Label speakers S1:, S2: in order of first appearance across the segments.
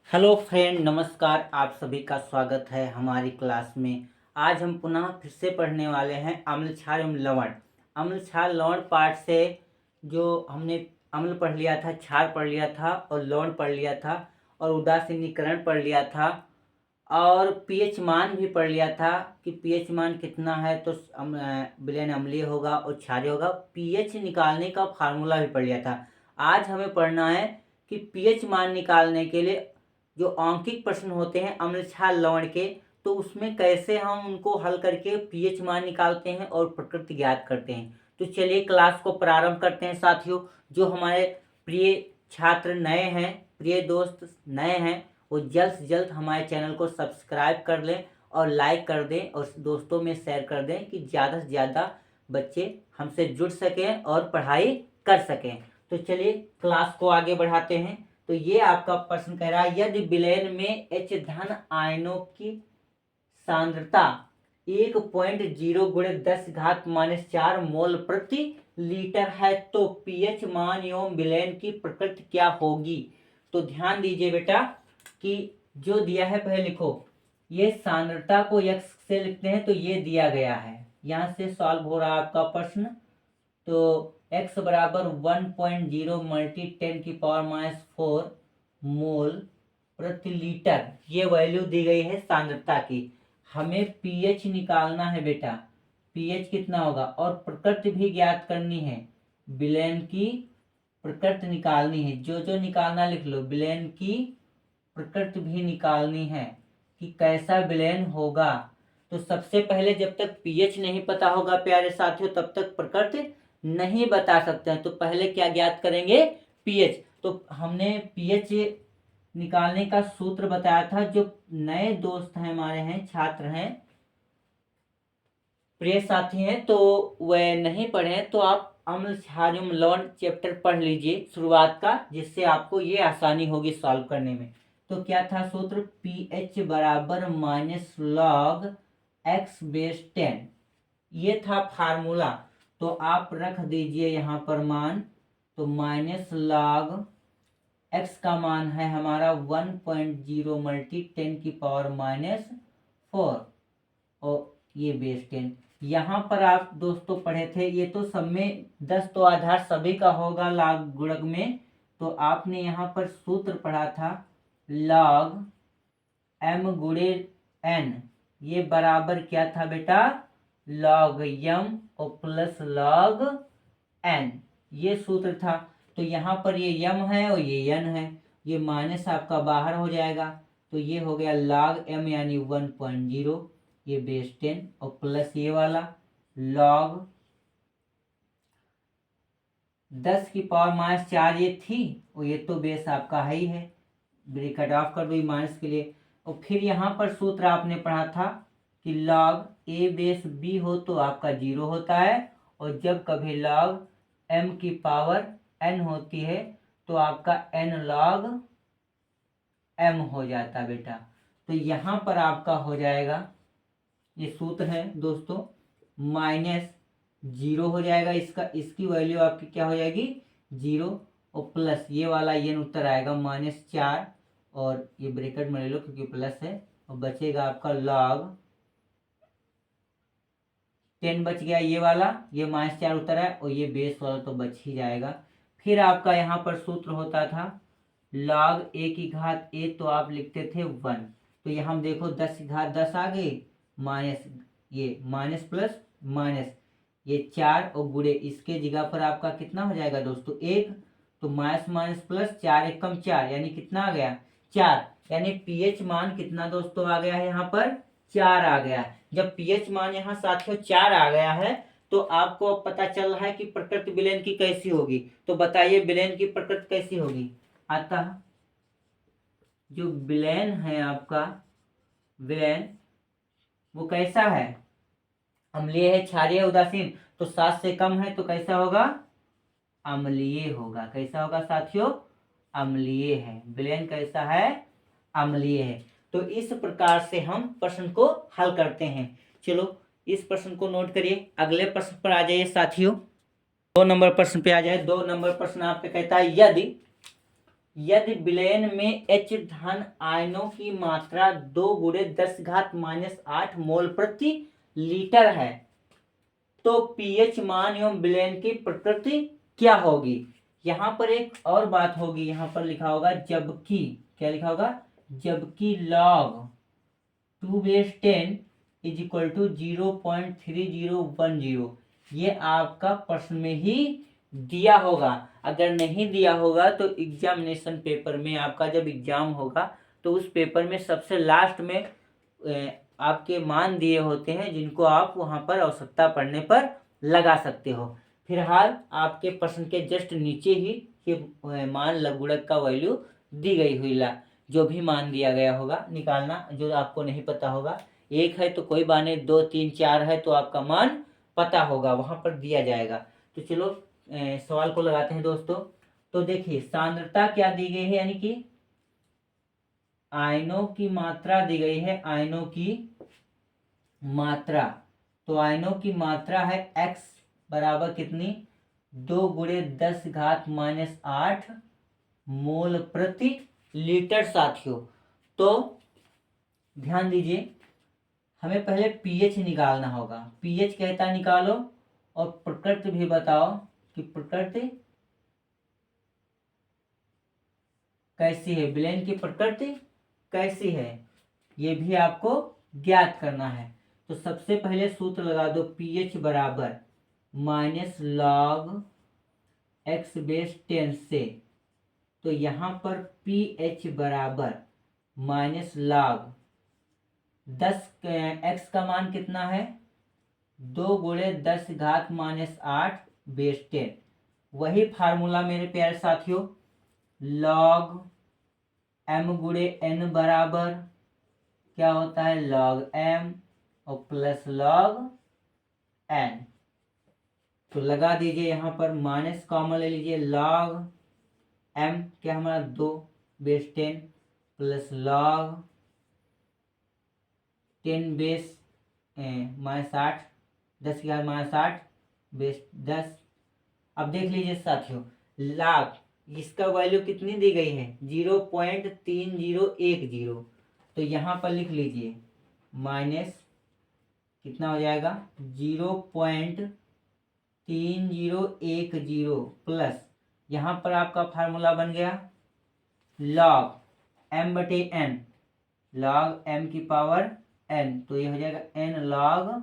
S1: Hello friend, नमस्कार। आप सभी का स्वागत है हमारी क्लास में। आज हम पुनः फिर से पढ़ने वाले हैं अम्ल क्षार एवं लवण। अम्ल क्षार लवण पाठ से जो हमने अम्ल पढ़ लिया था, क्षार पढ़ लिया था और लवण पढ़ लिया था और उदासीनीकरण पढ़ लिया था और पीएच मान भी पढ़ लिया था कि पीएच मान कितना है तो विलयन अम्लीय होगा और क्षारीय होगा। पीएच निकालने का फार्मूला भी पढ़ लिया था। आज हमें पढ़ना है कि पीएच मान निकालने के लिए जो अंकित प्रश्न होते हैं अम्ल क्षार लवण के, तो उसमें कैसे हम उनको हल करके पीएच मान निकालते हैं और प्रकृति ज्ञात करते हैं। तो चलिए क्लास को प्रारंभ करते हैं साथियों। जो हमारे प्रिय छात्र नए हैं, प्रिय दोस्त नए हैं, वो जल्द से जल्द हमारे चैनल को सब्सक्राइब कर लें और लाइक कर दें और दोस्तों में शेयर कर दें कि ज़्यादा से ज़्यादा बच्चे हमसे जुड़ सकें और पढ़ाई कर सकें। तो चलिए क्लास को आगे बढ़ाते हैं। तो ये आपका प्रश्न कह रहा है, यदि विलयन में H धन आयनों की सांद्रता 1.0 गुणे 10⁻⁴ मोल प्रति लीटर है तो पीएच मान एवं विलयन की प्रकृति क्या होगी। तो ध्यान दीजिए बेटा कि जो दिया है पहले लिखो। ये सांद्रता को x से लिखते हैं तो ये दिया गया है, यहाँ से सॉल्व हो रहा है आपका प्रश्न। तो x बराबर 1.0 मल्टी 10⁻⁴ मोल प्रति लीटर, ये वैल्यू दी गई है सांद्रता की। हमें पीएच निकालना है बेटा, पीएच कितना होगा और प्रकृति भी ज्ञात करनी है। विलयन की प्रकृति निकालनी है, जो जो निकालना लिख लो। विलयन की प्रकृति भी निकालनी है कि कैसा विलयन होगा। तो सबसे पहले जब तक पीएच नहीं पता होगा प्यारे साथियों, तब तक प्रकृति नहीं बता सकते हैं। तो पहले क्या ज्ञात करेंगे? पीएच। तो हमने पीएच निकालने का सूत्र बताया था। जो नए दोस्त हैं हमारे हैं, छात्र हैं, प्रिय साथी हैं, तो वह नहीं पढ़े तो आप अम्ल क्षार एवं लवण चैप्टर पढ़ लीजिए शुरुआत का, जिससे आपको ये आसानी होगी सॉल्व करने में। तो क्या था सूत्र? पीएच बराबर -log x/10, ये था फार्मूला। तो आप रख दीजिए यहाँ पर मान। तो -log x का मान है हमारा 1.0 मल्टी 10⁻⁴ और ये /10। यहाँ पर आप दोस्तों पढ़े थे, ये तो सब में 10 तो आधार सभी का होगा log गुणक में। तो आपने यहाँ पर सूत्र पढ़ा था log m गुणे n, ये बराबर क्या था बेटा? log m और प्लस log n, ये सूत्र था। तो यहाँ पर ये m है और ये n है, ये माइनस आपका बाहर हो जाएगा। तो ये हो गया log m यानी 1.0, ये /10 और प्लस ये वाला log 10⁻⁴ ये थी और ये तो बेस आपका है ही है, ब्रैकेट ऑफ कर दो ये माइनस के लिए। और फिर यहाँ पर सूत्र आपने पढ़ा था कि log a/b हो तो आपका 0 होता है, और जब कभी log m की पावर n होती है तो आपका n log m हो जाता बेटा। तो यहाँ पर आपका हो जाएगा, ये सूत्र है दोस्तों, -0 हो जाएगा इसका, इसकी वैल्यू आपकी क्या हो जाएगी? 0, और प्लस ये वाला ये उत्तर आएगा -4, और ये ब्रैकेट में ले लो क्योंकि प्लस है, और बचेगा आपका log 10 बच गया, ये वाला ये -4 उत्तर है, और ये बेस वाला तो बच ही जाएगा। फिर आपका यहाँ पर सूत्र होता था log a⁴ तो आप लिखते थे 1। तो यहाँ हम देखो 10⁻10 आ गई, माइनस ये माइनस प्लस माइनस ये 4 और गुणे इसके जगह पर आपका कितना हो जाएगा दोस्तों? 1। तो माइनस माइनस प्लस 4 × 1 = 4, यानी कितना आ गया? 4। यानी पीएच मान कितना दोस्तों आ गया है? यहाँ पर 4 आ गया है। जब पीएच मान यहाँ साथियों 4 आ गया है तो आपको अब पता चल रहा है कि प्रकृति विलयन की कैसी होगी। तो बताइए विलयन की प्रकृति कैसी होगी। अतः जो विलयन है आपका, विलयन वो कैसा है? अम्लीय है, क्षारीय, उदासीन। तो 7 से कम है तो कैसा होगा? अम्लीय होगा। कैसा होगा साथियों? अम्लीय है। विलयन कैसा है? अम्लीय है। तो इस प्रकार से हम प्रश्न को हल करते हैं। चलो इस प्रश्न को नोट करिए, अगले प्रश्न पर आ जाइए साथियों। 2 नंबर प्रश्न पे आ जाए। 2 नंबर प्रश्न आपसे कहता है, यदि विलयन में H धन आयनों की मात्रा 2 × 10⁻⁸ मोल प्रति लीटर है तो pH मान एवं विलयन की प्रकृति क्या होगी। यहाँ पर एक और बात होगी, यहाँ पर लिखा होगा जबकि, क्या लिखा होगा, जबकि log 2/10 = 0.3010। ये आपका प्रश्न में ही दिया होगा। अगर नहीं दिया होगा तो एग्जामिनेशन पेपर में, आपका जब एग्जाम होगा तो उस पेपर में सबसे लास्ट में आपके मान दिए होते हैं, जिनको आप वहां पर आवश्यकता पड़ने पर लगा सकते हो। फिलहाल आपके प्रश्न के जस्ट नीचे ही ये मान लघुगणक का वैल्यू दी गई हुई ला, जो भी मान दिया गया होगा निकालना। जो आपको नहीं पता होगा, 1 है तो कोई बात नहीं, 2 3 4 है तो आपका मान पता होगा, वहां पर दिया जाएगा। तो चलो सवाल को लगाते हैं दोस्तों। तो देखिए सांद्रता क्या दी गई है, यानी कि आयनों की मात्रा दी गई है, आयनों की मात्रा। तो आयनों की मात्रा है x बराबर कितनी, 2 × 10⁻⁸ मोल प्रति लीटर साथियों। तो ध्यान दीजिए, हमें पहले pH निकालना होगा। pH कहता निकालो और प्रकृति भी बताओ कि प्रकृति कैसी है, विलयन की प्रकृति कैसी है, ये भी आपको ज्ञात करना है। तो सबसे पहले सूत्र लगा दो, pH बराबर -log x/10 से। तो यहाँ पर pH बराबर -log 10, x का मान कितना है, 2 × 10⁻⁸/10। वही फार्मूला मेरे प्यारे साथियों, log m/n बराबर क्या होता है, log m और प्लस log n। तो लगा दीजिए, यहाँ पर माइनस कॉमन ले लीजिए, log m क्या हमारा 2/10 प्लस log 10⁻⁸ 10⁻⁸/10। अब देख लीजिए साथियों, log इसका वैल्यू कितनी दी गई है, 0.3010। तो यहाँ पर लिख लीजिए माइनस कितना हो जाएगा, 0.3010 प्लस यहाँ पर आपका फार्मूला बन गया log m/n, log m की पावर n, तो ये हो जाएगा n log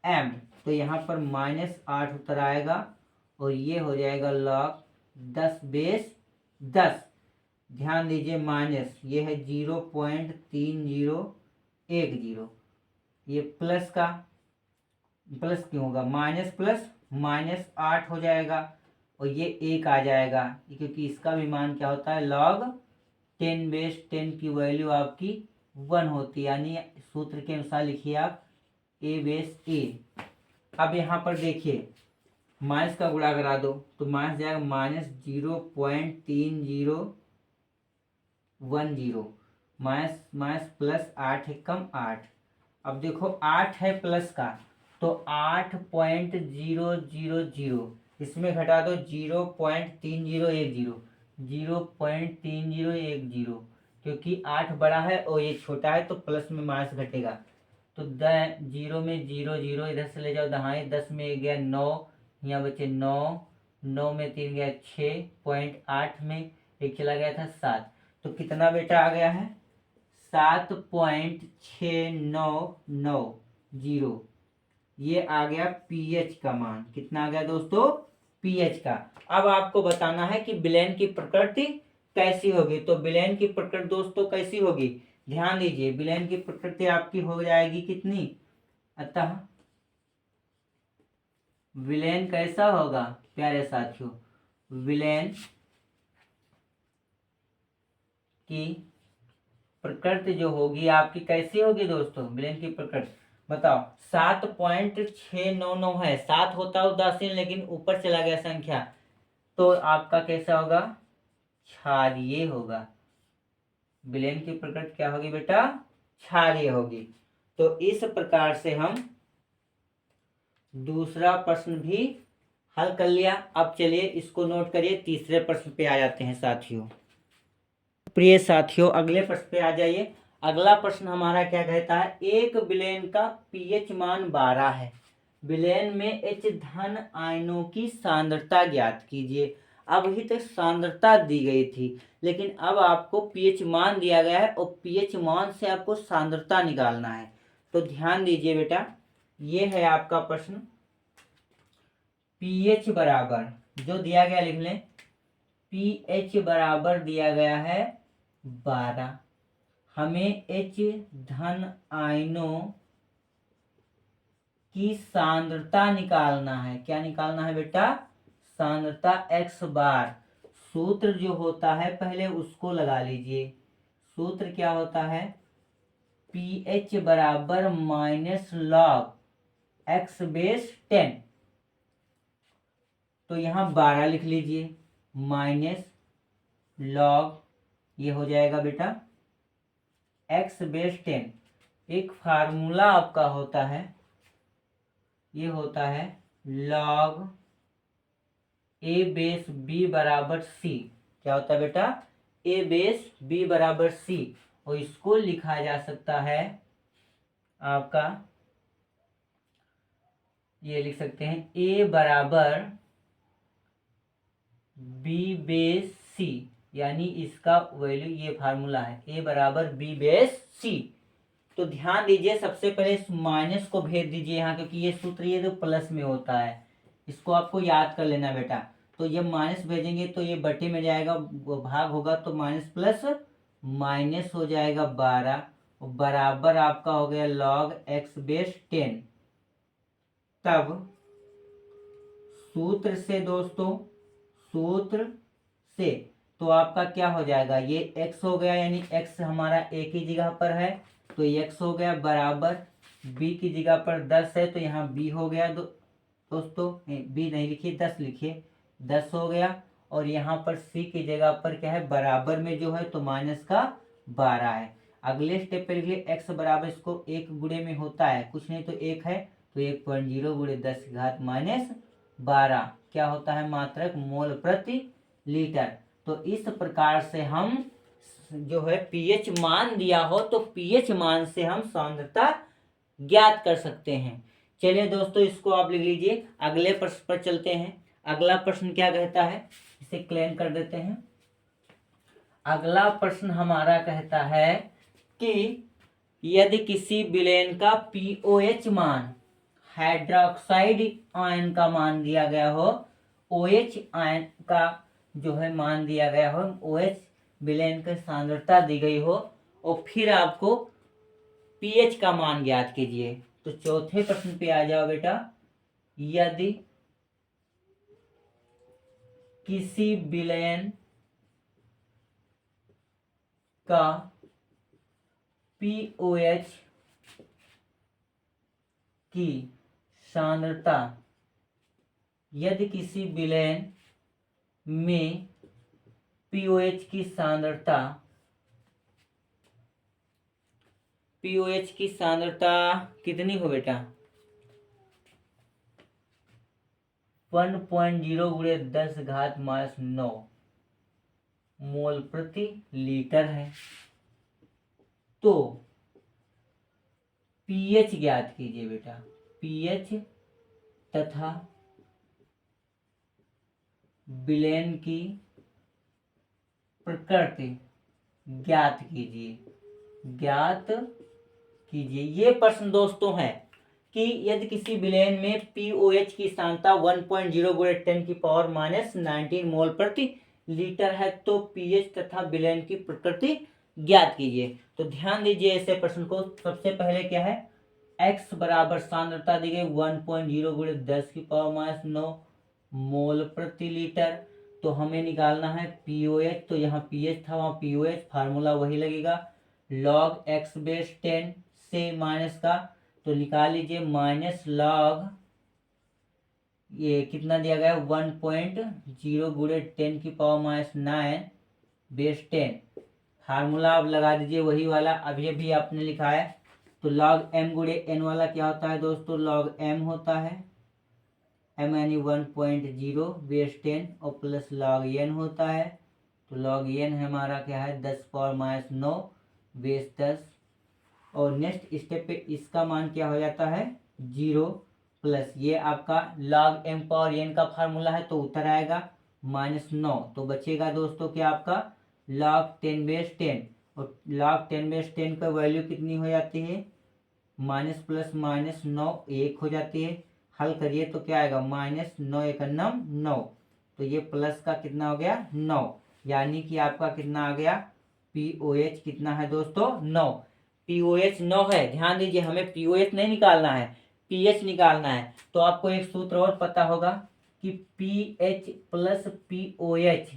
S1: m। तो यहाँ पर -8 उत्तर आएगा और ये हो जाएगा log 10/10। ध्यान दीजिए माइनस, ये है 0.3010, ये प्लस का, प्लस क्यों होगा, माइनस प्लस -8 हो जाएगा और ये 1 आ जाएगा, क्योंकि इसका भी मान क्या होता है, log 10/10 की वैल्यू आपकी 1 होती है, यानी सूत्र के अनुसार लिखिए आप a/a। अब यहाँ पर देखिए माइनस का गुणा करा दो तो माइनस जाएगा -0.3010, माइनस प्लस 8 एकम 8। अब देखो 8 है प्लस का, तो 8.000, इसमें घटा दो 0.3010, क्योंकि 8 बड़ा है और ये छोटा है तो प्लस में माइनस घटेगा। तो 0 में 0 0 इधर से ले जाओ दहाई, 10 में गया 9, यहाँ बचे 9, 9 में 3 गया 6.8 में एक चला गया था 7, तो कितना बेटा आ गया है, 7.6990। ये आ गया pH का मान। कितना आ गया दोस्तों, pH का। अब आपको बताना है कि विलयन की प्रकृति कैसी होगी। तो विलयन की प्रकृति दोस्तों कैसी होगी, ध्यान दीजिए, विलयन की प्रकृति आपकी हो जाएगी कितनी, अतः विलयन कैसा होगा प्यारे साथियों, विलयन की प्रकृति जो होगी आपकी कैसी होगी दोस्तों, विलयन की प्रकृति बताओ। 7.699 है, 7 होता है उदासीन लेकिन ऊपर चला गया संख्या, तो आपका कैसा होगा, क्षारीय होगा। विलयन की प्रकृति क्या होगी बेटा, क्षारीय होगी। तो इस प्रकार से हम दूसरा प्रश्न भी हल कर लिया। अब चलिए इसको नोट करिए, तीसरे प्रश्न पे आ जाते हैं साथियों। प्रिय साथियों, अगले प्रश्न पे आ जाइए। अगला प्रश्न हमारा क्या कहता है, एक विलेन का पीएच मान 12 है। विलेन में एच धन आयनों की सांद्रता ज्ञात कीजिए। अब अभी तक सांद्रता दी गई थी, लेकिन अब आपको पीएच मान दिया गया है और पीएच मान से आपको सांद्रता निकालना है। तो ध्यान दीजिए बेटा, ये है आपका प्रश्न। पीएच बराबर जो दिया गया लिख लें, पीएच बराबर दिया गया है 12। हमें एच धन आयनों की सांद्रता निकालना है। क्या निकालना है बेटा, सांद्रता x बार। सूत्र जो होता है पहले उसको लगा लीजिए। सूत्र क्या होता है, पीएच बराबर माइनस लॉग एक्स बेस 10। तो यहाँ 12 लिख लीजिए, माइनस लॉग ये हो जाएगा बेटा एक्स बेस 10। एक फार्मूला आपका होता है, ये होता है लॉग ए बेस बी बराबर सी। क्या होता है बेटा, ए बेस बी बराबर सी। और इसको लिखा जा सकता है आपका, ये लिख सकते हैं ए बराबर बी बेस सी, यानी इसका वैल्यू, ये फार्मूला है ए बराबर बी बेस सी। तो ध्यान दीजिए, सबसे पहले इस माइनस को भेज दीजिए यहाँ, क्योंकि ये सूत्र ये जो प्लस में होता है, इसको आपको याद कर लेना बेटा। तो ये माइनस भेजेंगे तो ये बटे में जाएगा, भाग होगा तो माइनस प्लस माइनस हो जाएगा 12, बराबर आपका हो गया लॉग एक्स बेस 10। तब सूत्र से दोस्तों, सूत्र से तो आपका क्या हो जाएगा, ये x हो गया, यानी x हमारा a की जगह पर है तो x हो गया, बराबर b की जगह पर 10 है तो यहाँ b हो गया। दोस्तों b नहीं लिखिए, 10 लिखिए, 10 हो गया। और यहाँ पर c की जगह पर क्या है, बराबर में जो है तो माइनस का 12 है। अगले स्टेप पे लिखिए x बराबर, इसको 1 गुणे में होता है, कुछ नहीं तो 1 है, तो 1.0 गुणे 10 की घात माइनस 12 क्या होता है, मात्रक मोल प्रति लीटर। तो इस प्रकार से हम जो है पीएच मान दिया हो तो पीएच मान से हम सांद्रता ज्ञात कर सकते हैं। चलिए दोस्तों, इसको आप लिख लीजिए। अगले प्रश्न पर चलते हैं। अगला प्रश्न क्या कहता है, इसे क्लेम कर देते हैं। अगला प्रश्न हमारा कहता है कि यदि किसी विलेन का पीओएच मान हाइड्रोक्साइड आयन का मान दिया गया हो, ओएच आयन का जो है मान दिया गया हो, ओएच विलेन की सांद्रता दी गई हो, और फिर आपको पीएच का मान ज्ञात कीजिए। तो चौथे प्रश्न पे आ जाओ बेटा। यदि किसी विलेन का पीओएच की सांद्रता, यदि किसी विलेन में पीओएच की सांद्रता, पीओएच की सांद्रता कितनी हो बेटा, 1.0 गुणे 10 घात माइनस 9 मोल प्रति लीटर है, तो पीएच ज्ञात कीजिए बेटा। पीएच तथा विलेन की प्रकृति ज्ञात कीजिए, ज्ञात कीजिए। ये प्रश्न दोस्तों है कि यदि किसी विलेन में पीओएच की सांद्रता 1.0 गुणे 10 की पावर माइनस 19 मोल प्रति लीटर है तो पीएच तथा विलेन की प्रकृति ज्ञात कीजिए। तो ध्यान दीजिए ऐसे प्रश्न को। सबसे पहले क्या है, x बराबर सांद्रता दी गई 1.0 गुणे 10 की पावर माइनस 9 मोल प्रति लीटर। तो हमें निकालना है पीओएच, तो यहाँ पीएच था, वहाँ पीओएच, फार्मूला वही लगेगा लॉग एक्स बेस 10 से माइनस का, तो निकाल लीजिए माइनस लॉग, ये कितना दिया गया 1.0 गुणे 10 की पावर माइनस 9 बेस 10। फार्मूला आप लगा दीजिए वही वाला अभी अभी आपने लिखा है। तो लॉग एम गुणे एन वाला क्या होता है दोस्तों, लॉग एम होता है, m यानी 1.0 बेस 10 और प्लस log n होता है। तो log n हमारा क्या है 10⁻9 बेस 10। और नेक्स्ट स्टेप पे इसका मान क्या हो जाता है 0 प्लस ये आपका log m पावर n का फार्मूला है तो उत्तर आएगा -9। तो बचेगा दोस्तों क्या आपका log 10 बेस 10 और log 10 बेस 10 का वैल्यू कितनी हो जाती है माइनस प्लस -9 1 हो जाती है। हल करिए तो क्या आएगा -9 एकन्नम 9। तो ये प्लस का कितना हो गया 9 यानी कि आपका कितना आ गया POH कितना है दोस्तों 9। POH 9 है। ध्यान दीजिए हमें POH नहीं निकालना है pH निकालना है। तो आपको एक सूत्र और पता होगा कि pH प्लस POH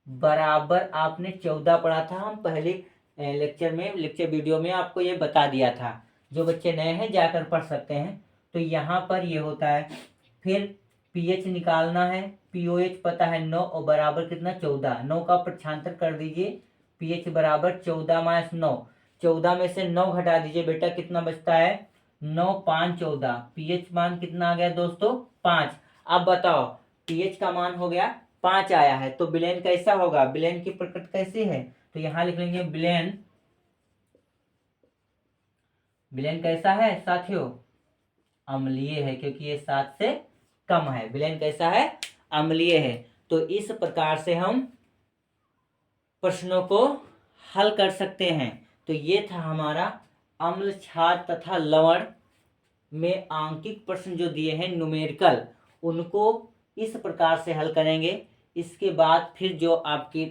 S1: बराबर आपने 14 पढ़ा था। हम पहले लेक्चर वीडियो में आपको ये बता दिया था। जो बच्चे नए हैं जाकर पढ़ सकते हैं। तो यहाँ पर ये होता है फिर pH निकालना है। POH पता है 9 और बराबर कितना 14। 9 का प्रक्षांतर कर दीजिए pH बराबर 14-9। 14 में से 9 घटा दीजिए बेटा कितना बचता है 9 5 14। pH मान कितना आ गया दोस्तों 5। अब बताओ pH का मान हो गया 5 आया है तो विलेन कैसा होगा विलेन की प्रकृति कैसी है। तो यहाँ लिख लेंगे विलेन कैसा है साथियों अम्लीय है क्योंकि ये 7 से कम है। विलेन कैसा है अम्लीय है। तो इस प्रकार से हम प्रश्नों को हल कर सकते हैं। तो ये था हमारा अम्ल क्षार तथा लवण में आंकिक प्रश्न जो दिए हैं न्यूमेरिकल उनको इस प्रकार से हल करेंगे। इसके बाद फिर जो आपकी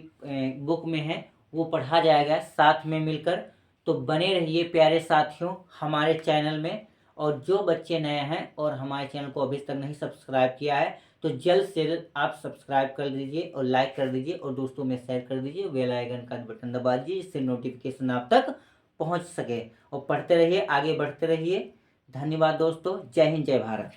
S1: बुक में है वो पढ़ा जाएगा साथ में मिलकर। तो बने रहिए प्यारे साथियों हमारे चैनल में। और जो बच्चे नए हैं और हमारे चैनल को अभी तक नहीं सब्सक्राइब किया है तो जल्द से जल्द आप सब्सक्राइब कर दीजिए और लाइक कर दीजिए और दोस्तों में शेयर कर दीजिए। बेल आइकन का बटन दबा दीजिए जिससे नोटिफिकेशन आप तक पहुंच सके। और पढ़ते रहिए आगे बढ़ते रहिए। धन्यवाद दोस्तों। जय हिंद जय भारत।